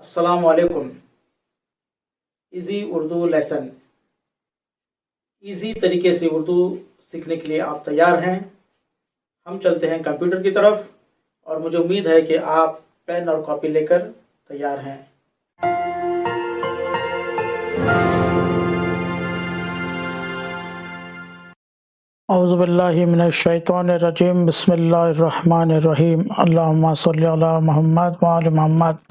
अस्सलाम वालेकुम। Easy Urdu lesson. Easy तरीके से उर्दू सीखने के लिए आप तैयार हैं? हम चलते हैं कंप्यूटर की तरफ और मुझे उम्मीद है कि आप पेन और कॉपी लेकर तैयार हैं। औज़ु बिल्लाहि मिनश शैतानिर रजीम। बिस्मिल्लाहिर रहमानिर रहीम। अल्लाहुम्मा सल्लि अला मुहम्मद व आलि मुहम्मद।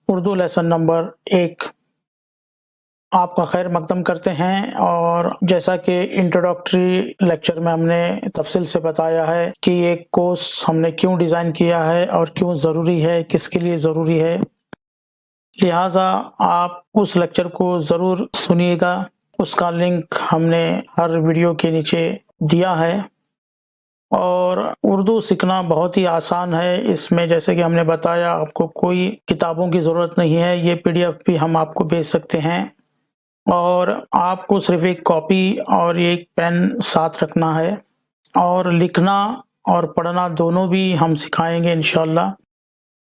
उर्दू लेसन नंबर 1 आपका खैर मकदम करते हैं। और जैसा कि इंट्रोडक्टरी लेक्चर में हमने तफसील से बताया है कि ये कोर्स हमने क्यों डिज़ाइन किया है और क्यों ज़रूरी है, किसके लिए ज़रूरी है, लिहाजा आप उस लेक्चर को ज़रूर सुनिएगा। उसका लिंक हमने हर वीडियो के नीचे दिया है। और उर्दू सीखना बहुत ही आसान है। इसमें जैसे कि हमने बताया, आपको कोई किताबों की ज़रूरत नहीं है। ये पीडीएफ भी हम आपको भेज सकते हैं और आपको सिर्फ एक कॉपी और एक पेन साथ रखना है और लिखना और पढ़ना दोनों भी हम सिखाएंगे इंशाल्लाह।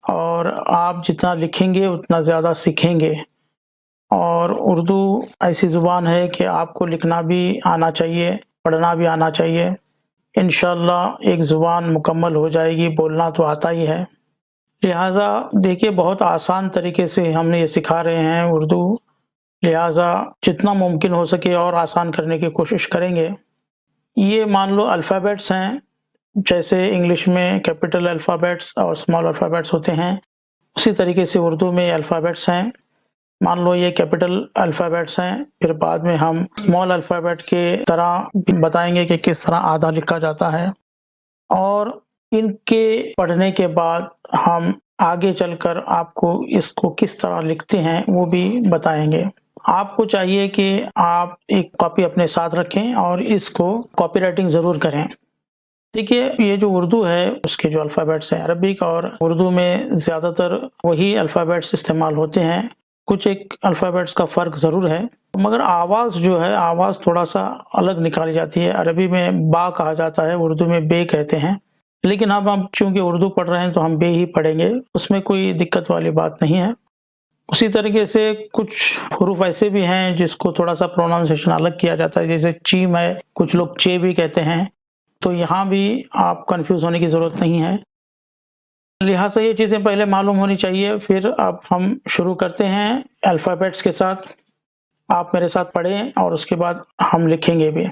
और आप जितना लिखेंगे उतना ज़्यादा सीखेंगे। और उर्दू ऐसी ज़ुबान है कि आपको लिखना भी आना चाहिए, पढ़ना भी आना चाहिए। इंशाल्लाह एक ज़ुबान मुकम्मल हो जाएगी। बोलना तो आता ही है। लिहाजा देखिए, बहुत आसान तरीके से हमने ये सिखा रहे हैं उर्दू। लिहाजा जितना मुमकिन हो सके और आसान करने की कोशिश करेंगे। ये मान लो अल्फ़ाबेट्स हैं, जैसे इंग्लिश में कैपिटल अल्फ़ाबेट्स और स्मॉल अल्फ़ाबेट्स होते हैं, उसी तरीके से उर्दू में अल्फ़ाबेट्स हैं। मान लो ये कैपिटल अल्फ़ाबेट्स हैं, फिर बाद में हम स्मॉल अल्फ़ाबेट के तरह बताएंगे कि किस तरह आधा लिखा जाता है। और इनके पढ़ने के बाद हम आगे चलकर आपको इसको किस तरह लिखते हैं वो भी बताएंगे। आपको चाहिए कि आप एक कॉपी अपने साथ रखें और इसको कॉपी राइटिंग ज़रूर करें। देखिए, ये जो उर्दू है उसके जो अल्फ़ाबेट्स हैं, अरबिक और उर्दू में ज़्यादातर वही अल्फ़ाबेट्स इस्तेमाल होते हैं। कुछ एक अल्फ़ाबेट्स का फ़र्क ज़रूर है, मगर आवाज़ जो है, आवाज़ थोड़ा-सा अलग निकाली जाती है। अरबी में बा कहा जाता है, उर्दू में बे कहते हैं। लेकिन अब हम चूँकि उर्दू पढ़ रहे हैं तो हम बे ही पढ़ेंगे, उसमें कोई दिक्कत वाली बात नहीं है। उसी तरीके से कुछ हरूफ ऐसे भी हैं जिसको थोड़ा-सा प्रोनाउंसिएशन अलग किया जाता है, जैसे चीम है, कुछ लोग चे भी कहते हैं। तो यहाँ भी आप कन्फ्यूज़ होने की ज़रूरत नहीं है। लिहाजा ये चीज़ें पहले मालूम होनी चाहिए। फिर अब हम शुरू करते हैं अल्फ़ाबेट्स के साथ। आप मेरे साथ पढ़ें और उसके बाद हम लिखेंगे भी।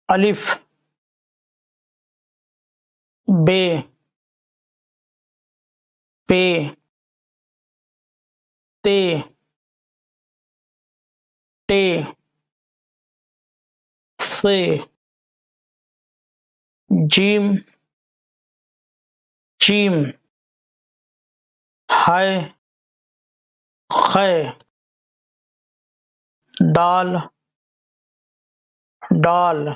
अलिफ, बे, पे, ते, टे, से, जीम, चीम, हाय, ख़ै, दाल, डाल,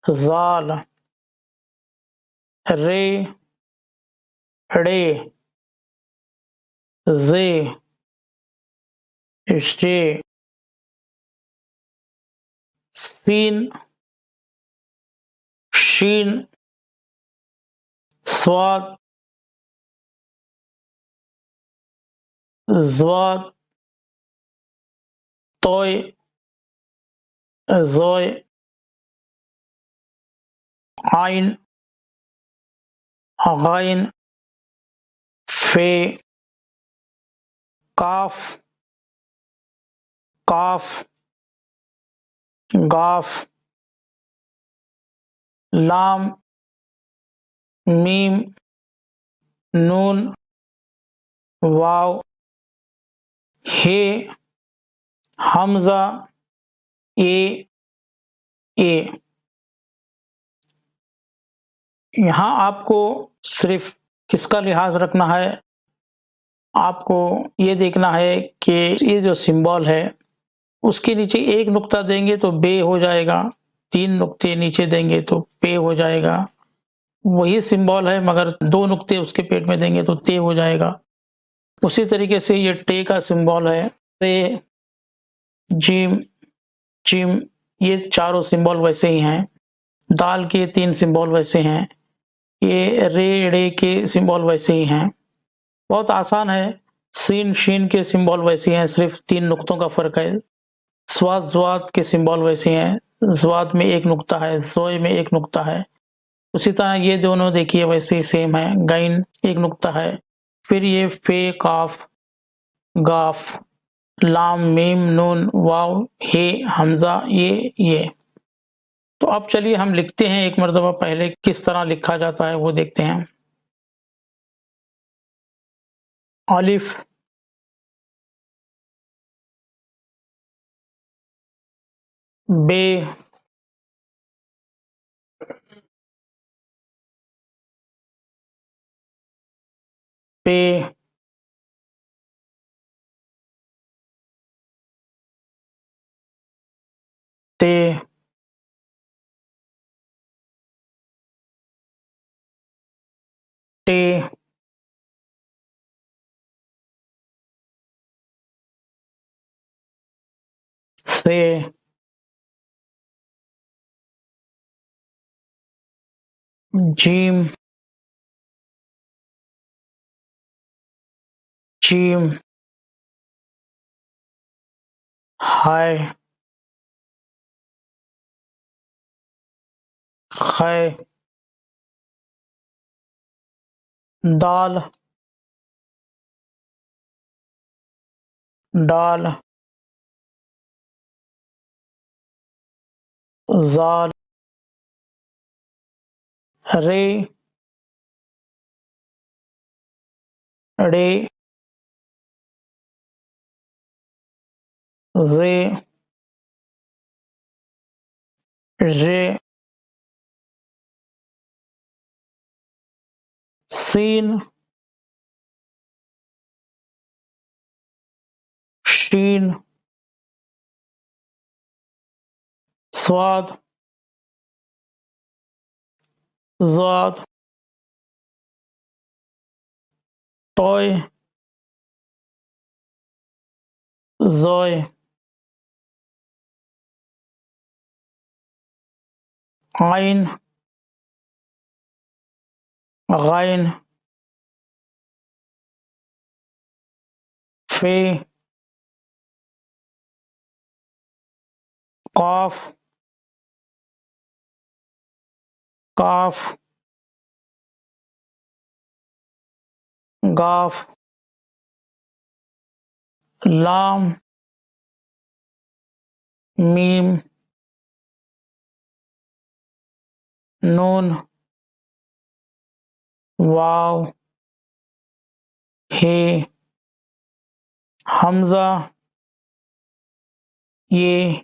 ज़ाल, रे, ड़े, ज़े, ज़े, सीन, शीन, स्वाद, ज़्वाद, तोय, ज़ोय, आइन, गाइन, फे, काफ, काफ, गाफ, लाम, मीम, नून, वाव, हे, हमज़ा, ए। यहाँ आपको सिर्फ किसका लिहाज रखना है, आपको ये देखना है कि ये जो सिंबल है उसके नीचे एक नुक्ता देंगे तो बे हो जाएगा, 3 नुक्ते नीचे देंगे तो पे हो जाएगा। वही सिंबल है मगर 2 नुक्ते उसके पेट में देंगे तो ते हो जाएगा। उसी तरीके से ये टे का सिंबल है, ते, जीम, चिम, ये चारों सिंबल वैसे ही हैं। दाल के 3 सिंबल वैसे हैं। ये रे, ड़े के सिंबल वैसे ही हैं। बहुत आसान है, सीन, शीन के सिंबल वैसे ही हैं, सिर्फ़ 3 नुक्तों का फ़र्क है। स्वाद, ज़्वाद के सिंबल वैसे हैं, ज़्वाद में 1 नुक्ता है, ज़ोय में 1 नुक्ता है। उसी तरह ये दोनों देखिए वैसे ही सेम है, गैन 1 नुक्ता है। फिर ये फ़े, काफ़, गाफ़, लाम, मीम, नून, वाव, हे, हमज़ा, ये। तो अब चलिए हम लिखते हैं एक मर्तबा, पहले किस तरह लिखा जाता है वो देखते हैं। अलिफ, बे, पे, ते, टे, से, जीम, जीम, हाय, ख़ै, दाल, डाल, ज़ाल, रे, ड़े, ज़े, रे, सीन, शीन, स्वाद, ज़ाद, तोय, ज़ोय, आइन, गैन, फ़े, क़ाफ़, काफ़, गाफ़, लाम, मीम, नून, वाव, हे, हमज़ा, ये।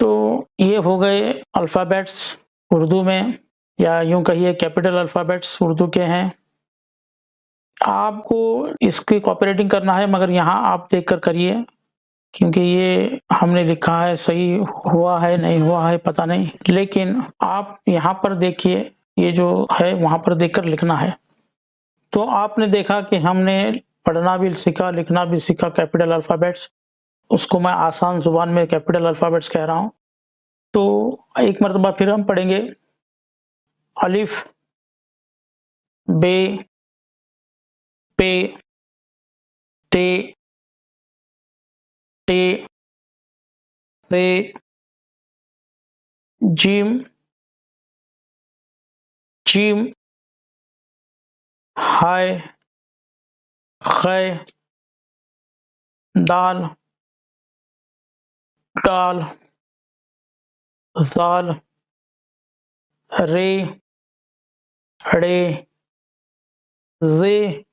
तो ये हो गए अल्फ़ाबेट्स उर्दू में, या यूँ कहिए कैपिटल अल्फ़ाबेट्स उर्दू के हैं। आपको इसकी कोऑपरेटिंग करना है, मगर यहाँ आप देख कर करिए, क्योंकि ये हमने लिखा है, सही हुआ है नहीं हुआ है पता नहीं, लेकिन आप यहाँ पर देखिए, ये जो है वहाँ पर देखकर लिखना है। तो आपने देखा कि हमने पढ़ना भी सीखा, लिखना भी सीखा कैपिटल अल्फ़ाबेट्स, उसको मैं आसान ज़ुबान में कैपिटल अल्फ़ाबेट्स कह रहा हूँ। तो एक मर्तबा फिर हम पढ़ेंगे, अलिफ, बे, पे, ते, टे, से, जीम, चीम, हाय, ख़ै, दाल, डाल, ज़ाल, रे, ड़े, ज़े,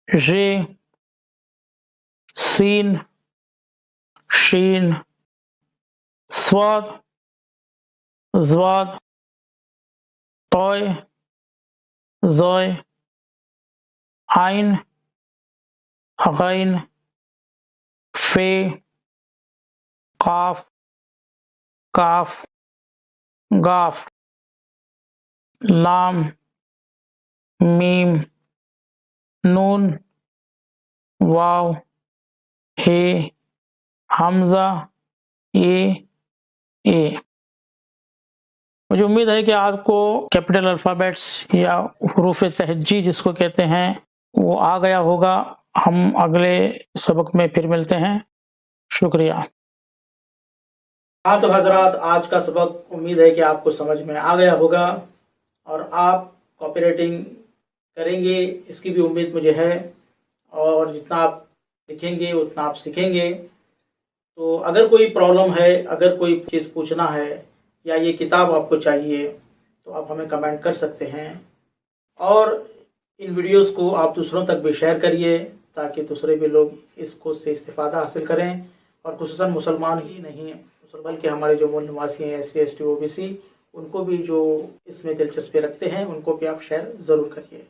रे, सीन, शीन, स्वाद, ज़्वाद, तोय, ज़ोय, आइन, गैन, फ़े, क़ाफ़, काफ़, गाफ़, लाम, मीम, नून, वाव, हे, हमज़ा, ये। مجھے امید ہے کہ آپ کو کیپٹل الفابیٹس یا حروف تہجی جس کو کہتے ہیں وہ آ گیا ہوگا۔ ہم اگلے سبق میں پھر ملتے ہیں، شکریہ۔ ہاں تو حضرات، آج کا سبق امید ہے کہ آپ کو سمجھ میں آ گیا ہوگا اور آپ کاپی رائٹنگ کریں گے، اس کی بھی امید مجھے ہے، اور جتنا آپ لکھیں گے اتنا آپ سیکھیں گے۔ تو اگر کوئی پرابلم ہے، اگر کوئی چیز پوچھنا ہے یا یہ کتاب آپ کو چاہیے تو آپ ہمیں کمنٹ کر سکتے ہیں، اور ان ویڈیوز کو آپ دوسروں تک بھی شیئر کریے تاکہ دوسرے بھی لوگ اس کو سے استفادہ حاصل کریں، اور خصوصاً مسلمان ہی نہیں بلکہ ہمارے جو مول نواسی ہیں SC ST OBC، ان کو بھی جو اس میں دلچسپی رکھتے ہیں ان کو بھی آپ شیئر ضرور کریے۔